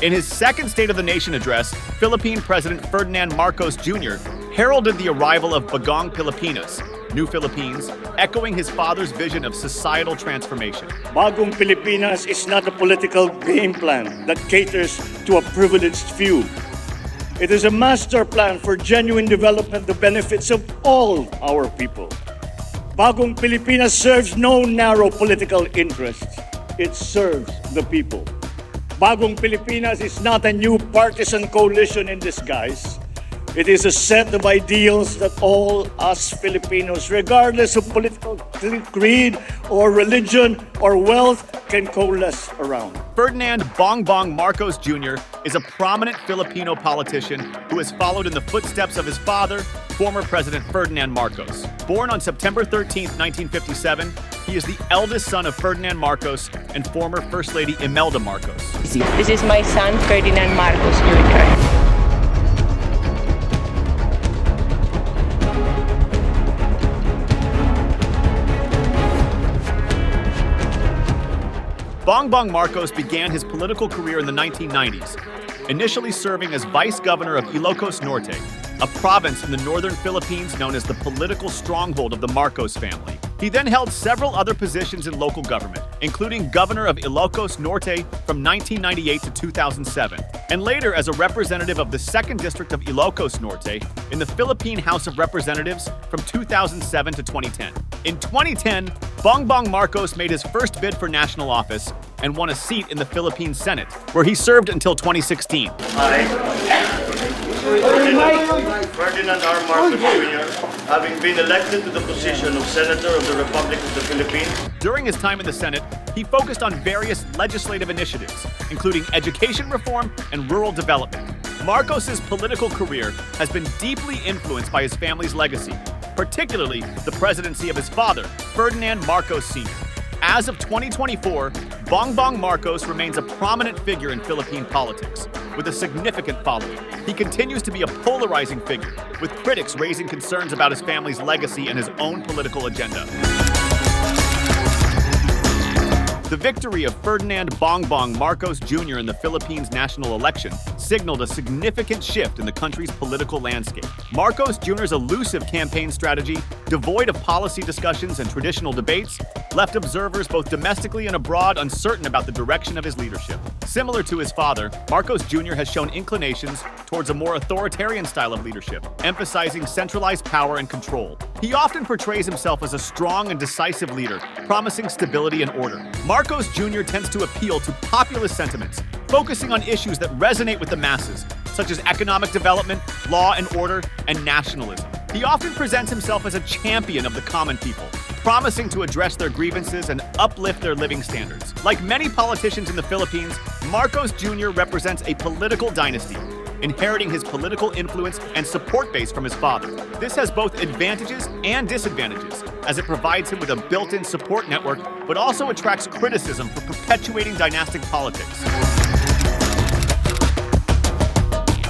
In his second State of the Nation address, Philippine President Ferdinand Marcos Jr. heralded the arrival of Bagong Pilipinas, New Philippines, echoing his father's vision of societal transformation. Bagong Pilipinas is not a political game plan that caters to a privileged few. It is a master plan for genuine development, the benefits of all our people. Bagong Pilipinas serves no narrow political interests. It serves the people. Bagong Pilipinas is not a new partisan coalition in disguise. It is a set of ideals that all us Filipinos, regardless of political creed or religion or wealth, can coalesce around. Ferdinand Bongbong Marcos Jr. is a prominent Filipino politician who has followed in the footsteps of his father, former President Ferdinand Marcos. Born on September 13, 1957, he is the eldest son of Ferdinand Marcos and former First Lady Imelda Marcos. This is my son, Ferdinand Marcos Jr. Bongbong Marcos began his political career in the 1990s, initially serving as vice governor of Ilocos Norte, a province in the northern Philippines known as the political stronghold of the Marcos family. He then held several other positions in local government, including governor of Ilocos Norte from 1998 to 2007, and later as a representative of the 2nd District of Ilocos Norte in the Philippine House of Representatives from 2007 to 2010. In 2010, Bongbong Marcos made his first bid for national office and won a seat in the Philippine Senate, where he served until 2016. Ferdinand R. Marcos Jr., having been elected to the position of Senator of the Republic of the Philippines. During his time in the Senate, he focused on various legislative initiatives, including education reform and rural development. Marcos's political career has been deeply influenced by his family's legacy, particularly the presidency of his father, Ferdinand Marcos Sr. As of 2024, Bongbong Marcos remains a prominent figure in Philippine politics, with a significant following. He continues to be a polarizing figure, with critics raising concerns about his family's legacy and his own political agenda. The victory of Ferdinand Bongbong Marcos Jr. in the Philippines national election signaled a significant shift in the country's political landscape. Marcos Jr.'s elusive campaign strategy, devoid of policy discussions and traditional debates, left observers both domestically and abroad uncertain about the direction of his leadership. Similar to his father, Marcos Jr. has shown inclinations towards a more authoritarian style of leadership, emphasizing centralized power and control. He often portrays himself as a strong and decisive leader, promising stability and order. Marcos Jr. tends to appeal to populist sentiments, focusing on issues that resonate with the masses, such as economic development, law and order, and nationalism. He often presents himself as a champion of the common people, promising to address their grievances and uplift their living standards. Like many politicians in the Philippines, Marcos Jr. represents a political dynasty, inheriting his political influence and support base from his father. This has both advantages and disadvantages, as it provides him with a built-in support network, but also attracts criticism for perpetuating dynastic politics.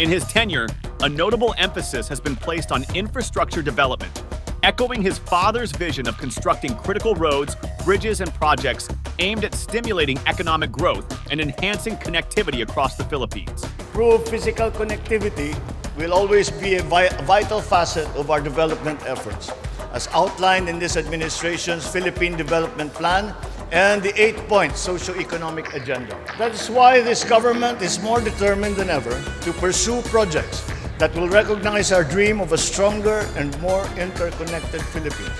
In his tenure, a notable emphasis has been placed on infrastructure development, echoing his father's vision of constructing critical roads, bridges, and projects aimed at stimulating economic growth and enhancing connectivity across the Philippines. Improved physical connectivity will always be a vital facet of our development efforts, as outlined in this administration's Philippine Development Plan and the 8-point socio-economic agenda. That is why this government is more determined than ever to pursue projects that will recognize our dream of a stronger and more interconnected Philippines.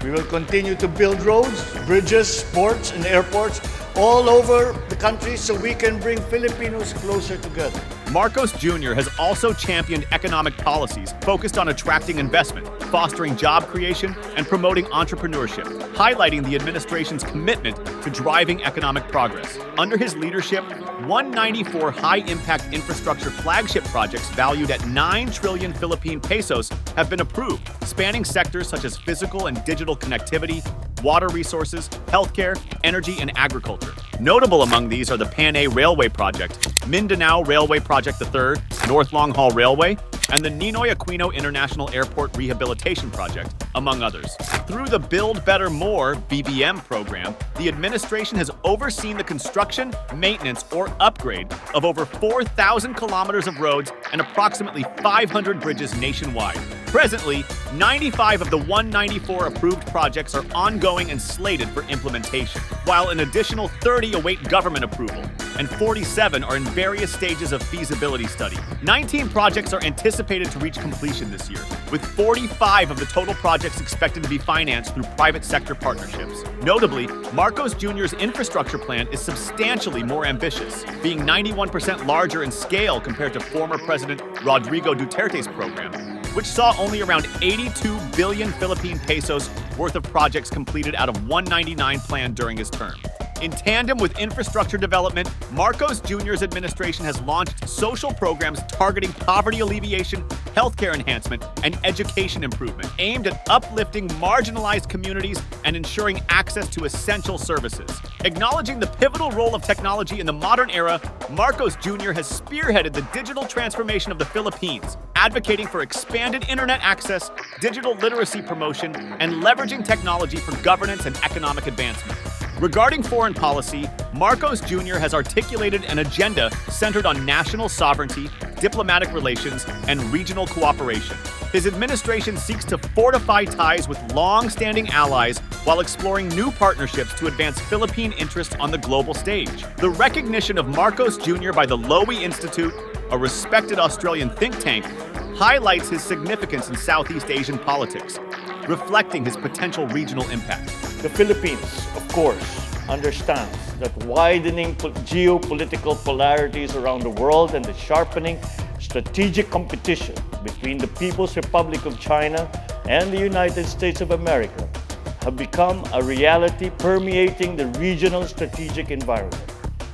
We will continue to build roads, bridges, ports, and airports all over the country so we can bring Filipinos closer together. Marcos Jr. has also championed economic policies focused on attracting investment, fostering job creation, and promoting entrepreneurship, highlighting the administration's commitment to driving economic progress. Under his leadership, 194 high-impact infrastructure flagship projects valued at 9 trillion Philippine pesos have been approved, spanning sectors such as physical and digital connectivity, water resources, healthcare, energy, and agriculture. Notable among these are the Pan-A Railway Project, Mindanao Railway Project III, North Long Haul Railway, and the Ninoy Aquino International Airport Rehabilitation Project, among others. Through the Build Better More (BBM) program, the administration has overseen the construction, maintenance, or upgrade of over 4,000 kilometers of roads and approximately 500 bridges nationwide. Presently, 95 of the 194 approved projects are ongoing and slated for implementation, while an additional 30 await government approval, and 47 are in various stages of feasibility study. 19 projects are anticipated to reach completion this year, with 45 of the total projects expected to be financed through private sector partnerships. Notably, Marcos Jr.'s infrastructure plan is substantially more ambitious, being 91% larger in scale compared to former President Rodrigo Duterte's program, which saw only around 82 billion Philippine pesos worth of projects completed out of 199 planned during his term. In tandem with infrastructure development, Marcos Jr.'s administration has launched social programs targeting poverty alleviation, healthcare enhancement, and education improvement, aimed at uplifting marginalized communities and ensuring access to essential services. Acknowledging the pivotal role of technology in the modern era, Marcos Jr. has spearheaded the digital transformation of the Philippines, advocating for expanded internet access, digital literacy promotion, and leveraging technology for governance and economic advancement. Regarding foreign policy, Marcos Jr. has articulated an agenda centered on national sovereignty, diplomatic relations, and regional cooperation. His administration seeks to fortify ties with long-standing allies while exploring new partnerships to advance Philippine interests on the global stage. The recognition of Marcos Jr. by the Lowy Institute, a respected Australian think tank, highlights his significance in Southeast Asian politics, reflecting his potential regional impact. The Philippines, of course, understands that widening geopolitical polarities around the world and the sharpening strategic competition between the People's Republic of China and the United States of America have become a reality permeating the regional strategic environment.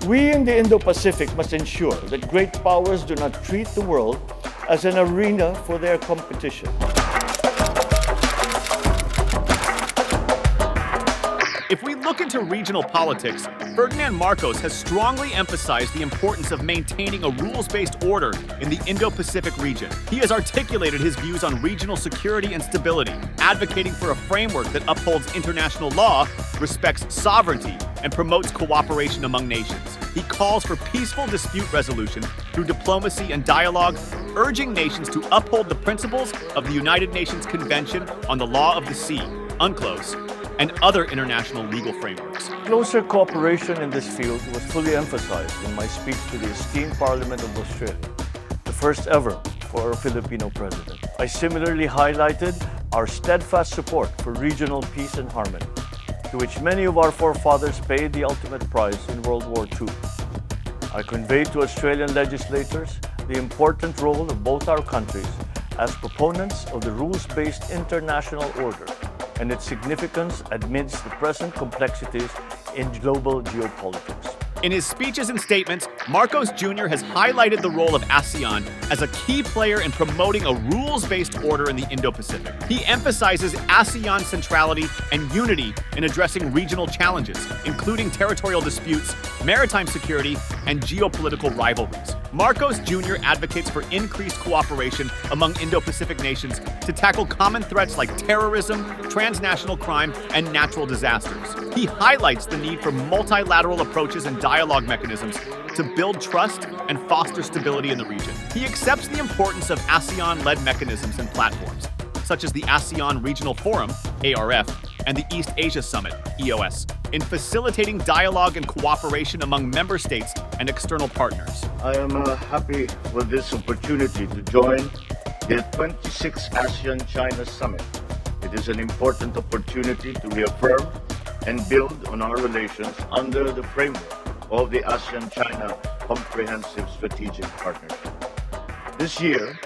We in the Indo-Pacific must ensure that great powers do not treat the world as an arena for their competition. If we look into regional politics, Ferdinand Marcos has strongly emphasized the importance of maintaining a rules-based order in the Indo-Pacific region. He has articulated his views on regional security and stability, advocating for a framework that upholds international law, respects sovereignty, and promotes cooperation among nations. He calls for peaceful dispute resolution through diplomacy and dialogue, urging nations to uphold the principles of the United Nations Convention on the Law of the Sea, UNCLOS, and other international legal frameworks. Closer cooperation in this field was fully emphasized in my speech to the esteemed Parliament of Australia, the first ever for a Filipino president. I similarly highlighted our steadfast support for regional peace and harmony, to which many of our forefathers paid the ultimate price in World War II. I conveyed to Australian legislators the important role of both our countries as proponents of the rules-based international order and its significance amidst the present complexities in global geopolitics. In his speeches and statements, Marcos Jr. has highlighted the role of ASEAN as a key player in promoting a rules-based order in the Indo-Pacific. He emphasizes ASEAN centrality and unity in addressing regional challenges, including territorial disputes, maritime security, and geopolitical rivalries. Marcos Jr. advocates for increased cooperation among Indo-Pacific nations to tackle common threats like terrorism, transnational crime, and natural disasters. He highlights the need for multilateral approaches and dialogue mechanisms to build trust and foster stability in the region. He accepts the importance of ASEAN-led mechanisms and platforms, such as the ASEAN Regional Forum, ARF, and the East Asia Summit, EOS, in facilitating dialogue and cooperation among member states and external partners. I am happy with this opportunity to join the 26th ASEAN-China Summit. It is an important opportunity to reaffirm and build on our relations under the framework of the ASEAN-China Comprehensive Strategic Partnership. This year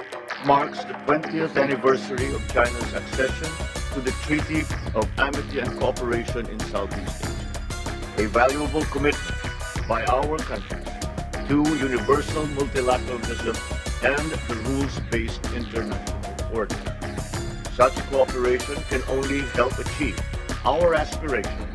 marks the 20th anniversary of China's accession to the Treaty of Amity and Cooperation in Southeast Asia, a valuable commitment by our countries to universal multilateralism and the rules-based international order. Such cooperation can only help achieve our aspiration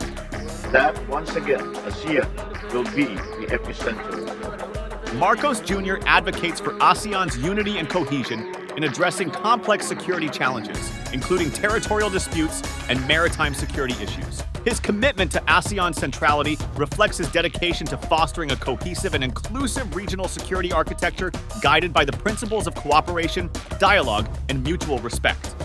that once again ASEAN will be the epicenter. Marcos Jr. advocates for ASEAN's unity and cohesion in addressing complex security challenges, including territorial disputes and maritime security issues. His commitment to ASEAN centrality reflects his dedication to fostering a cohesive and inclusive regional security architecture guided by the principles of cooperation, dialogue, and mutual respect.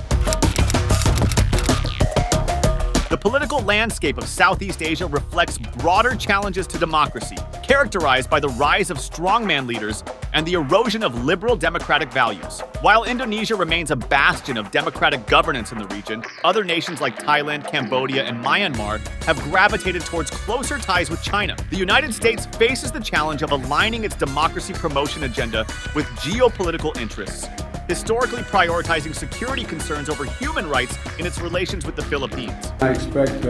The political landscape of Southeast Asia reflects broader challenges to democracy, characterized by the rise of strongman leaders and the erosion of liberal democratic values. While Indonesia remains a bastion of democratic governance in the region, other nations like Thailand, Cambodia, and Myanmar have gravitated towards closer ties with China. The United States faces the challenge of aligning its democracy promotion agenda with geopolitical interests, historically prioritizing security concerns over human rights in its relations with the Philippines. I expect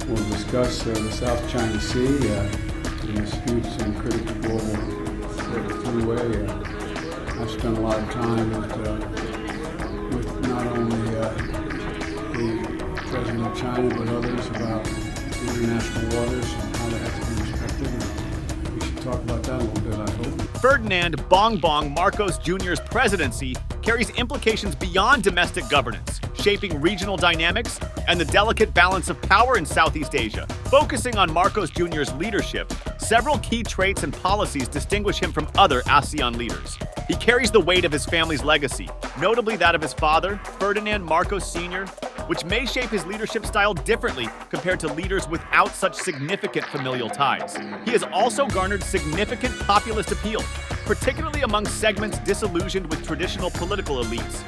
we'll discuss the South China Sea, the disputes and critical global three-way. I've spent a lot of time with not only the President of China but others about international waters and how they have to be respected. And we should talk about that a little bit, I hope. Ferdinand "Bongbong" Marcos Jr.'s presidency carries implications beyond domestic governance, shaping regional dynamics and the delicate balance of power in Southeast Asia. Focusing on Marcos Jr.'s leadership, several key traits and policies distinguish him from other ASEAN leaders. He carries the weight of his family's legacy, notably that of his father, Ferdinand Marcos Sr., which may shape his leadership style differently compared to leaders without such significant familial ties. He has also garnered significant populist appeal, particularly among segments disillusioned with traditional political elites,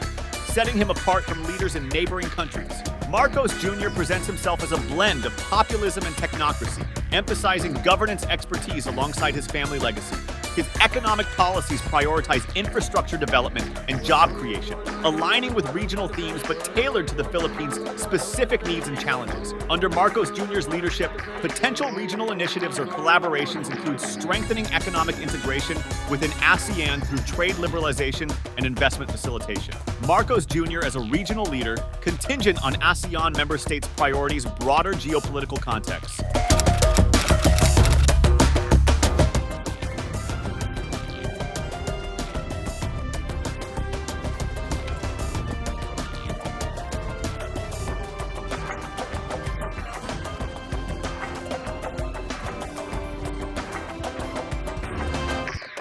setting him apart from leaders in neighboring countries. Marcos Jr. presents himself as a blend of populism and technocracy, emphasizing governance expertise alongside his family legacy. His economic policies prioritize infrastructure development and job creation, aligning with regional themes but tailored to the Philippines' specific needs and challenges. Under Marcos Jr.'s leadership, potential regional initiatives or collaborations include strengthening economic integration within ASEAN through trade liberalization and investment facilitation. Marcos Jr. as a regional leader, contingent on ASEAN member states' priorities' broader geopolitical context.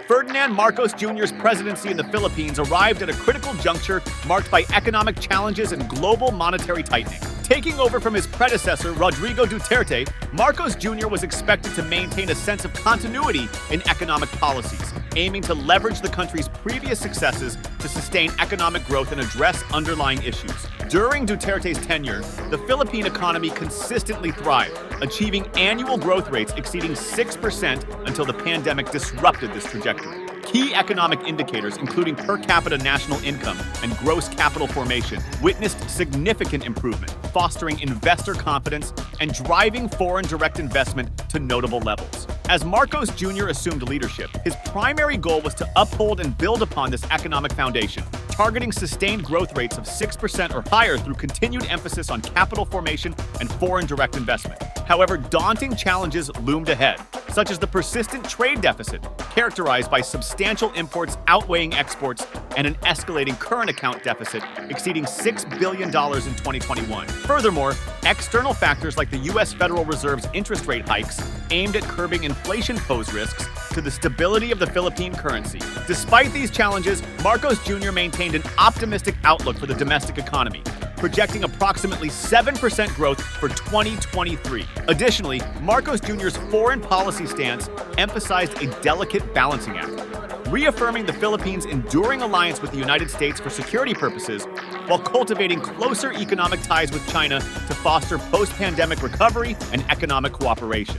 Ferdinand Marcos Jr.'s presidency in the Philippines arrived at a critical juncture marked by economic challenges and global monetary tightening. Taking over from his predecessor, Rodrigo Duterte, Marcos Jr. was expected to maintain a sense of continuity in economic policies, aiming to leverage the country's previous successes to sustain economic growth and address underlying issues. During Duterte's tenure, the Philippine economy consistently thrived, achieving annual growth rates exceeding 6% until the pandemic disrupted this trajectory. Key economic indicators, including per capita national income and gross capital formation, witnessed significant improvement, fostering investor confidence and driving foreign direct investment to notable levels. As Marcos Jr. assumed leadership, his primary goal was to uphold and build upon this economic foundation, targeting sustained growth rates of 6% or higher through continued emphasis on capital formation and foreign direct investment. However, daunting challenges loomed ahead, such as the persistent trade deficit, characterized by substantial imports outweighing exports and an escalating current account deficit exceeding $6 billion in 2021. Furthermore, external factors like the U.S. Federal Reserve's interest rate hikes aimed at curbing inflation pose risks to the stability of the Philippine currency. Despite these challenges, Marcos Jr. maintained an optimistic outlook for the domestic economy, projecting approximately 7% growth for 2023. Additionally, Marcos Jr.'s foreign policy stance emphasized a delicate balancing act, reaffirming the Philippines' enduring alliance with the United States for security purposes, while cultivating closer economic ties with China to foster post-pandemic recovery and economic cooperation.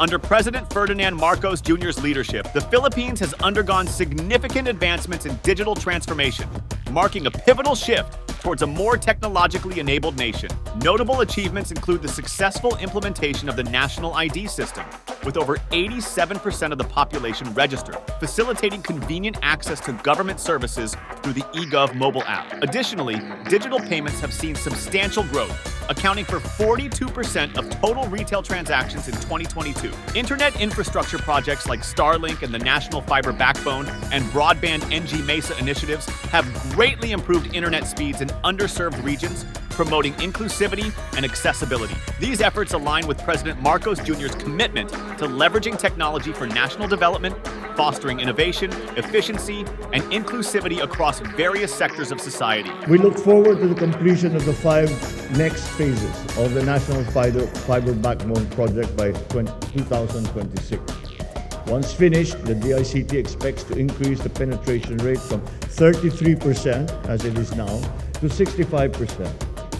Under President Ferdinand Marcos Jr.'s leadership, the Philippines has undergone significant advancements in digital transformation, marking a pivotal shift towards a more technologically enabled nation. Notable achievements include the successful implementation of the national ID system, with over 87% of the population registered, facilitating convenient access to government services through the eGov mobile app. Additionally, digital payments have seen substantial growth, accounting for 42% of total retail transactions in 2022. Internet infrastructure projects like Starlink and the National Fiber Backbone and Broadband NG Mesa initiatives have greatly improved internet speeds in underserved regions, promoting inclusivity and accessibility. These efforts align with President Marcos Jr.'s commitment to leveraging technology for national development, fostering innovation, efficiency, and inclusivity across various sectors of society. We look forward to the completion of the 5 next phases of the National Fiber Backbone project by 2026. Once finished, the DICT expects to increase the penetration rate from 33%, as it is now, to 65%,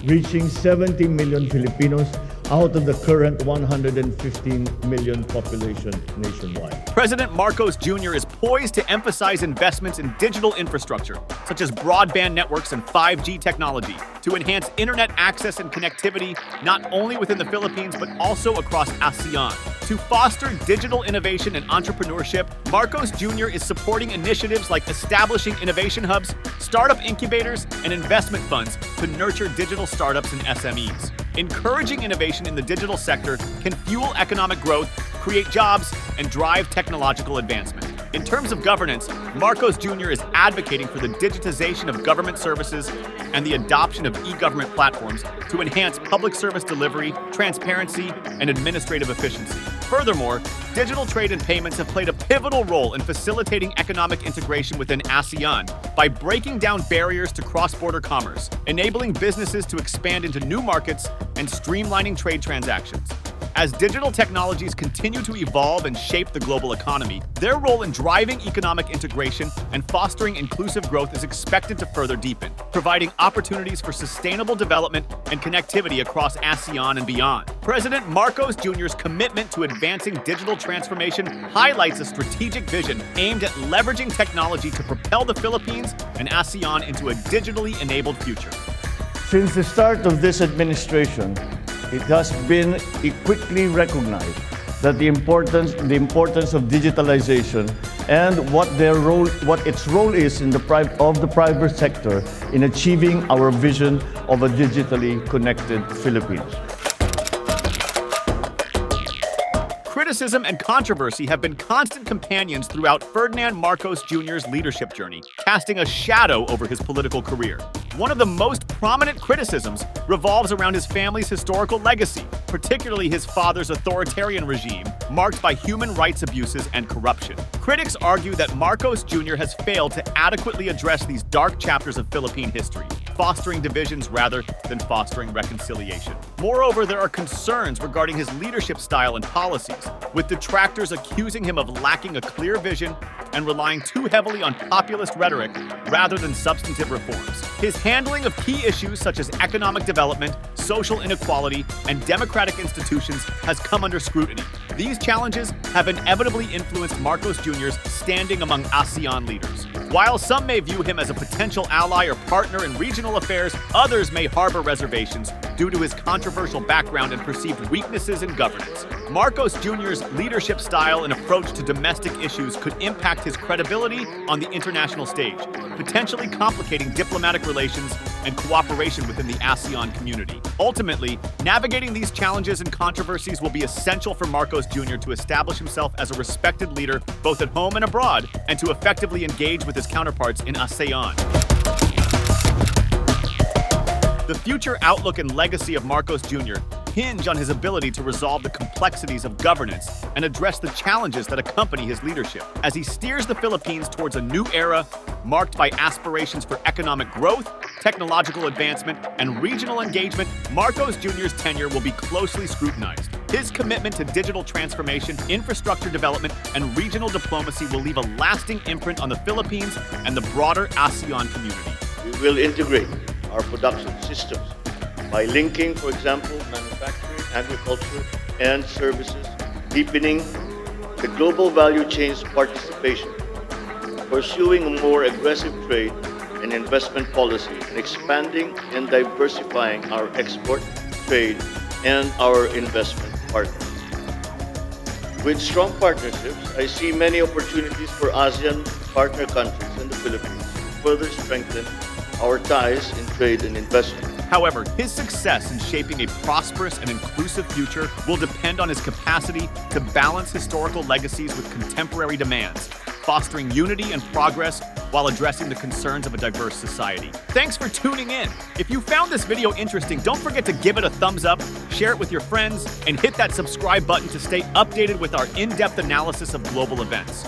reaching 70 million Filipinos out of the current 115 million population nationwide. President Marcos Jr. is poised to emphasize investments in digital infrastructure, such as broadband networks and 5G technology, to enhance internet access and connectivity not only within the Philippines but also across ASEAN. To foster digital innovation and entrepreneurship, Marcos Jr. is supporting initiatives like establishing innovation hubs, startup incubators, and investment funds to nurture digital startups and SMEs. Encouraging innovation in the digital sector can fuel economic growth, create jobs, and drive technological advancement. In terms of governance, Marcos Jr. is advocating for the digitization of government services and the adoption of e-government platforms to enhance public service delivery, transparency, and administrative efficiency. Furthermore, digital trade and payments have played a pivotal role in facilitating economic integration within ASEAN by breaking down barriers to cross-border commerce, enabling businesses to expand into new markets, and streamlining trade transactions. As digital technologies continue to evolve and shape the global economy, their role in driving economic integration and fostering inclusive growth is expected to further deepen, providing opportunities for sustainable development and connectivity across ASEAN and beyond. President Marcos Jr.'s commitment to advancing digital transformation highlights a strategic vision aimed at leveraging technology to propel the Philippines and ASEAN into a digitally enabled future. Since the start of this administration, it has been quickly recognized that the importance of digitalization and what its role is in the private sector in achieving our vision of a digitally connected Philippines. Criticism and controversy have been constant companions throughout Ferdinand Marcos Jr.'s leadership journey, casting a shadow over his political career. One of the most prominent criticisms revolves around his family's historical legacy, particularly his father's authoritarian regime, marked by human rights abuses and corruption. Critics argue that Marcos Jr. has failed to adequately address these dark chapters of Philippine history, fostering divisions rather than fostering reconciliation. Moreover, there are concerns regarding his leadership style and policies, with detractors accusing him of lacking a clear vision and relying too heavily on populist rhetoric rather than substantive reforms. His handling of key issues such as economic development, social inequality, and democratic institutions has come under scrutiny. These challenges have inevitably influenced Marcos Jr.'s standing among ASEAN leaders. While some may view him as a potential ally or partner in regional affairs, others may harbor reservations due to his controversial background and perceived weaknesses in governance. Marcos Jr.'s leadership style and approach to domestic issues could impact his credibility on the international stage, potentially complicating diplomatic relations and cooperation within the ASEAN community. Ultimately, navigating these challenges and controversies will be essential for Marcos Jr. to establish himself as a respected leader both at home and abroad, and to effectively engage with his counterparts in ASEAN. The future outlook and legacy of Marcos Jr. hinge on his ability to resolve the complexities of governance and address the challenges that accompany his leadership. As he steers the Philippines towards a new era marked by aspirations for economic growth, technological advancement, and regional engagement, Marcos Jr.'s tenure will be closely scrutinized. His commitment to digital transformation, infrastructure development, and regional diplomacy will leave a lasting imprint on the Philippines and the broader ASEAN community. We will integrate our production systems by linking, for example, manufacturing, agriculture, and services, deepening the global value chain's participation, pursuing a more aggressive trade and investment policy in expanding and diversifying our export, trade, and our investment partners. With strong partnerships, I see many opportunities for ASEAN partner countries and the Philippines to further strengthen our ties in trade and investment. However, his success in shaping a prosperous and inclusive future will depend on his capacity to balance historical legacies with contemporary demands, fostering unity and progress while addressing the concerns of a diverse society. Thanks for tuning in. If you found this video interesting, don't forget to give it a thumbs up, share it with your friends, and hit that subscribe button to stay updated with our in-depth analysis of global events.